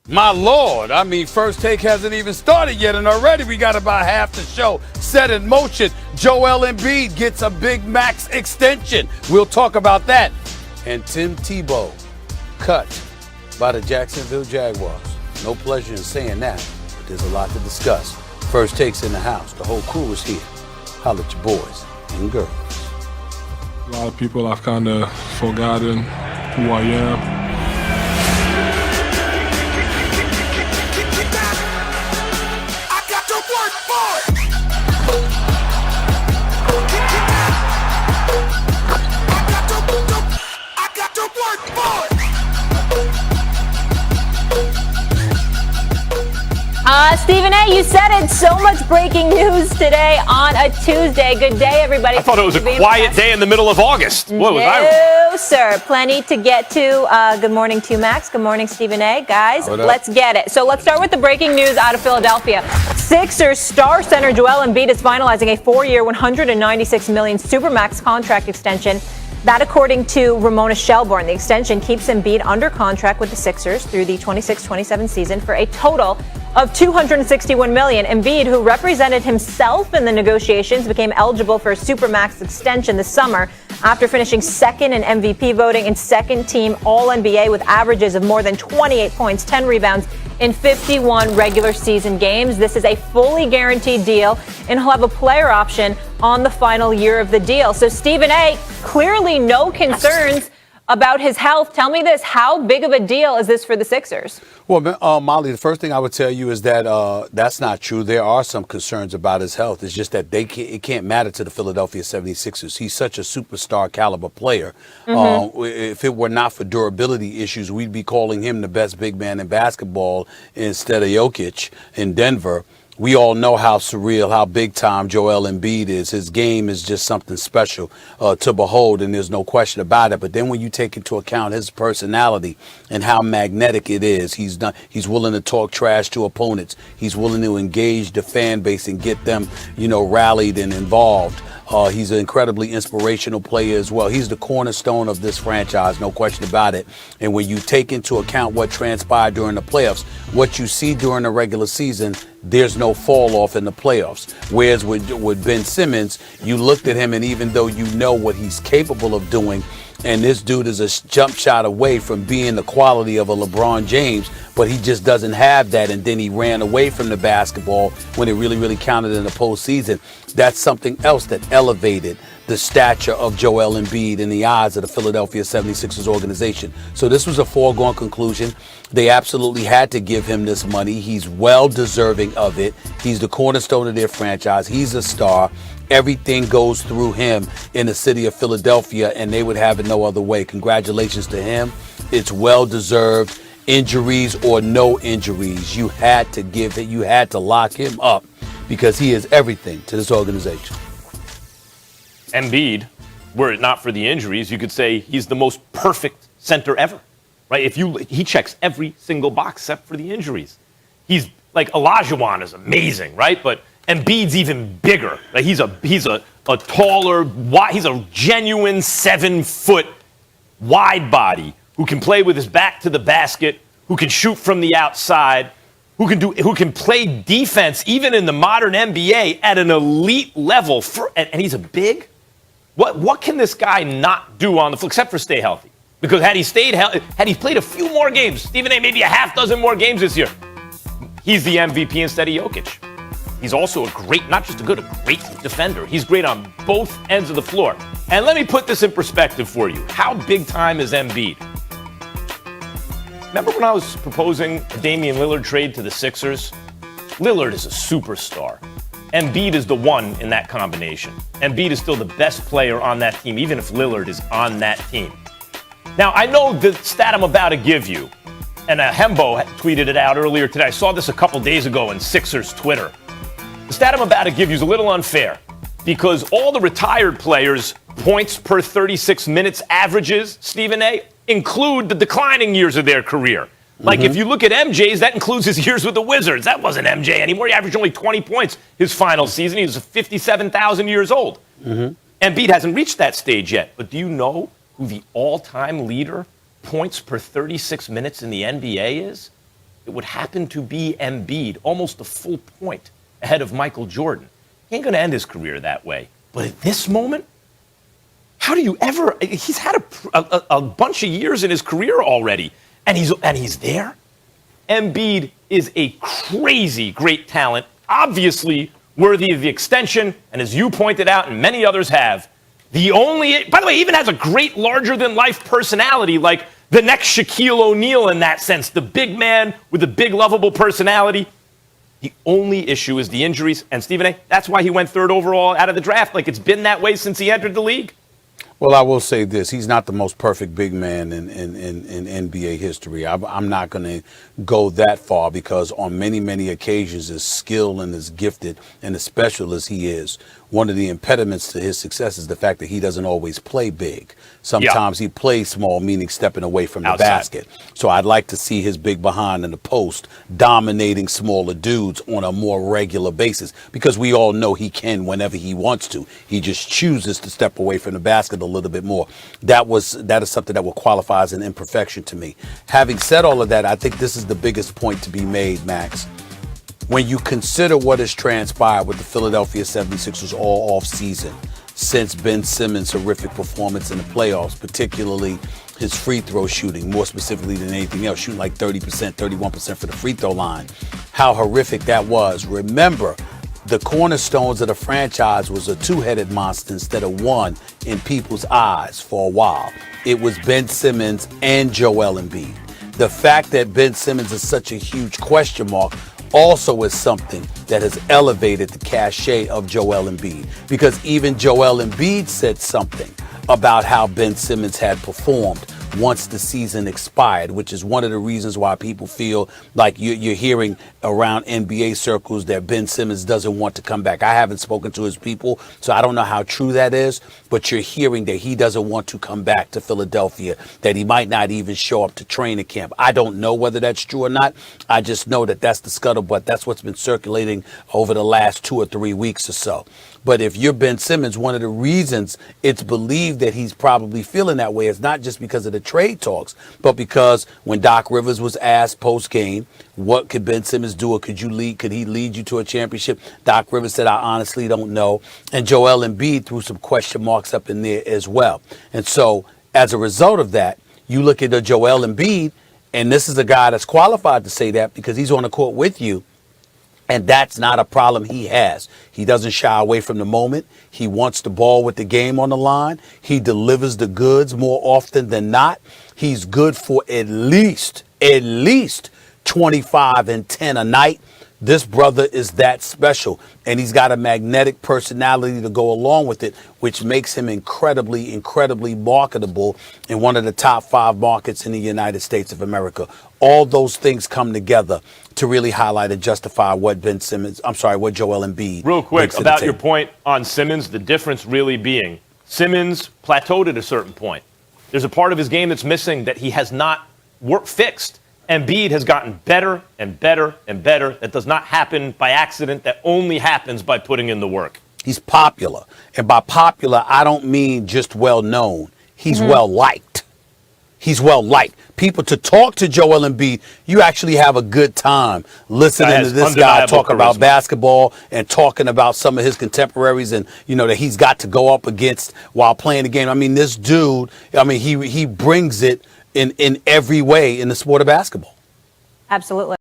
My Lord, I mean, First Take hasn't even started yet, and already we got about half the show set in motion. Joel Embiid gets a big max extension. We'll talk about that. And Tim Tebow cut by the Jacksonville Jaguars. No pleasure in saying that, but there's a lot to discuss. First Take's in the house. The whole crew is here. Holla at your boys and girls. A lot of people have kind of forgotten who I am. Stephen A., you said it. So much breaking news today on a Tuesday. Good day, everybody. I thought it was a quiet day in the middle of August. What was I? No, sir. Plenty to get to. Good morning to you, Max. Good morning, Stephen A. Guys, let's get it. So let's start with the breaking news out of Philadelphia. Sixers star center Joel Embiid is finalizing a 4-year, $196 million Supermax contract extension. That, according to Ramona Shelburne, the extension keeps Embiid under contract with the Sixers through the 26-27 season for a total of $261 million. Embiid, who represented himself in the negotiations, became eligible for a Supermax extension this summer after finishing second in MVP voting and second-team All-NBA with averages of more than 28 points, 10 rebounds in 51 regular season games. This is a fully guaranteed deal, and he'll have a player option on the final year of the deal. So Stephen A., clearly no concerns about his health. Tell me this, how big of a deal is this for the Sixers? Well, Molly, the first thing I would tell you is that that's not true. There are some concerns about his health. It's just that it can't matter to the Philadelphia 76ers. He's such a superstar caliber player. If it were not for durability issues, we'd be calling him the best big man in basketball instead of Jokic in Denver. We all know how surreal, how big time Joel Embiid is. His game is just something special to behold, and there's no question about it. But then when you take into account his personality and how magnetic it is, he's willing to talk trash to opponents. He's willing to engage the fan base and get them, rallied and involved. He's an incredibly inspirational player as well. He's the cornerstone of this franchise, no question about it. And when you take into account what transpired during the playoffs, what you see during the regular season, there's no fall off in the playoffs. Whereas with Ben Simmons, you looked at him, and even though you know what he's capable of doing, and this dude is a jump shot away from being the quality of a LeBron James, but he just doesn't have that, and then he ran away from the basketball when it really, really counted in the postseason. That's something else that elevated the stature of Joel Embiid in the eyes of the Philadelphia 76ers organization. So this was a foregone conclusion. They absolutely had to give him this money. He's well deserving of it. He's the cornerstone of their franchise. He's a star. Everything goes through him in the city of Philadelphia, and they would have it no other way. Congratulations to him. It's well deserved. Injuries or no injuries, you had to give it. You had to lock him up because he is everything to this organization. Embiid, were it not for the injuries, you could say he's the most perfect center ever, right? He checks every single box except for the injuries. He's like Olajuwon is amazing, right? But Embiid's even bigger. Like he's a taller, he's a genuine 7-foot wide body who can play with his back to the basket, who can shoot from the outside, who can play defense even in the modern NBA at an elite level. And he's a big. What can this guy not do on the floor except for stay healthy? Because had he played a few more games, Stephen A., maybe a half dozen more games this year, he's the MVP instead of Jokic. He's also a great defender. He's great on both ends of the floor. And let me put this in perspective for you. How big time is Embiid? Remember when I was proposing a Damian Lillard trade to the Sixers? Lillard is a superstar. Embiid is the one in that combination. Embiid is still the best player on that team, even if Lillard is on that team. Now, I know the stat I'm about to give you, and Hembo tweeted it out earlier today. I saw this a couple days ago in Sixers Twitter. The stat I'm about to give you is a little unfair because all the retired players' points per 36 minutes averages, Stephen A., include the declining years of their career. Like, if you look at MJ's, that includes his years with the Wizards. That wasn't MJ anymore. He averaged only 20 points his final season. He was 57,000 years old. Embiid hasn't reached that stage yet. But do you know who the all-time leader points per 36 minutes in the NBA is? it would happen to be Embiid, almost a full point ahead of Michael Jordan. He ain't going to end his career that way. But at this moment, how do you ever? He's had a bunch of years in his career already, and he's there. Embiid is a crazy great talent, obviously worthy of the extension, and as you pointed out, and many others have, by the way, he even has a great larger-than-life personality, like the next Shaquille O'Neal in that sense, the big man with a big, lovable personality. The only issue is the injuries, and Stephen A., that's why he went third overall out of the draft. Like, it's been that way since he entered the league. Well, I will say this. He's not the most perfect big man in NBA history. I'm not going to go that far because on many, many occasions, as skilled and as gifted and as special as he is, one of the impediments to his success is the fact that he doesn't always play big. Sometimes he plays small, meaning stepping away from the basket. So I'd like to see his big behind in the post dominating smaller dudes on a more regular basis because we all know he can whenever he wants to. He just chooses to step away from the basket a little bit more. That is something that will qualify as an imperfection to me. Having said all of that, I think this is the biggest point to be made, Max. When you consider what has transpired with the Philadelphia 76ers all off season since Ben Simmons' horrific performance in the playoffs, particularly his free throw shooting, more specifically than anything else, shooting like 30%, 31% for the free throw line, how horrific that was. Remember, the cornerstones of the franchise was a two-headed monster instead of one in people's eyes for a while. It was Ben Simmons and Joel Embiid. The fact that Ben Simmons is such a huge question mark also is something that has elevated the cachet of Joel Embiid, because even Joel Embiid said something about how Ben Simmons had performed once the season expired, which is one of the reasons why people feel like you're hearing around NBA circles that Ben Simmons doesn't want to come back. I haven't spoken to his people, so I don't know how true that is, but you're hearing that he doesn't want to come back to Philadelphia, that he might not even show up to training camp. I don't know whether that's true or not. I just know that that's the scuttlebutt. That's what's been circulating over the last 2 or 3 weeks or so. But if you're Ben Simmons, one of the reasons it's believed that he's probably feeling that way is not just because of the trade talks, but because when Doc Rivers was asked post-game, what could Ben Simmons do, or could he lead you to a championship? Doc Rivers said, I honestly don't know. And Joel Embiid threw some question marks up in there as well. And so as a result of that, you look at the Joel Embiid, and this is a guy that's qualified to say that because he's on the court with you. And that's not a problem he has. He doesn't shy away from the moment. He wants the ball with the game on the line. He delivers the goods more often than not. He's good for at least 25 and 10 a night. This brother is that special, and he's got a magnetic personality to go along with it, which makes him incredibly, incredibly marketable in one of the top 5 markets in the United States of America. All those things come together to really highlight and justify what Joel Embiid. Real quick, about your point on Simmons, the difference really being Simmons plateaued at a certain point. There's a part of his game that's missing that he has not fixed. Embiid has gotten better and better and better. That does not happen by accident. That only happens by putting in the work. He's popular. And by popular, I don't mean just well-known. He's well-liked. He's well-liked. People, to talk to Joel Embiid, you actually have a good time listening to this guy talk about basketball and talking about some of his contemporaries and, that he's got to go up against while playing the game. I mean, this dude, he brings it in every way in the sport of basketball. Absolutely.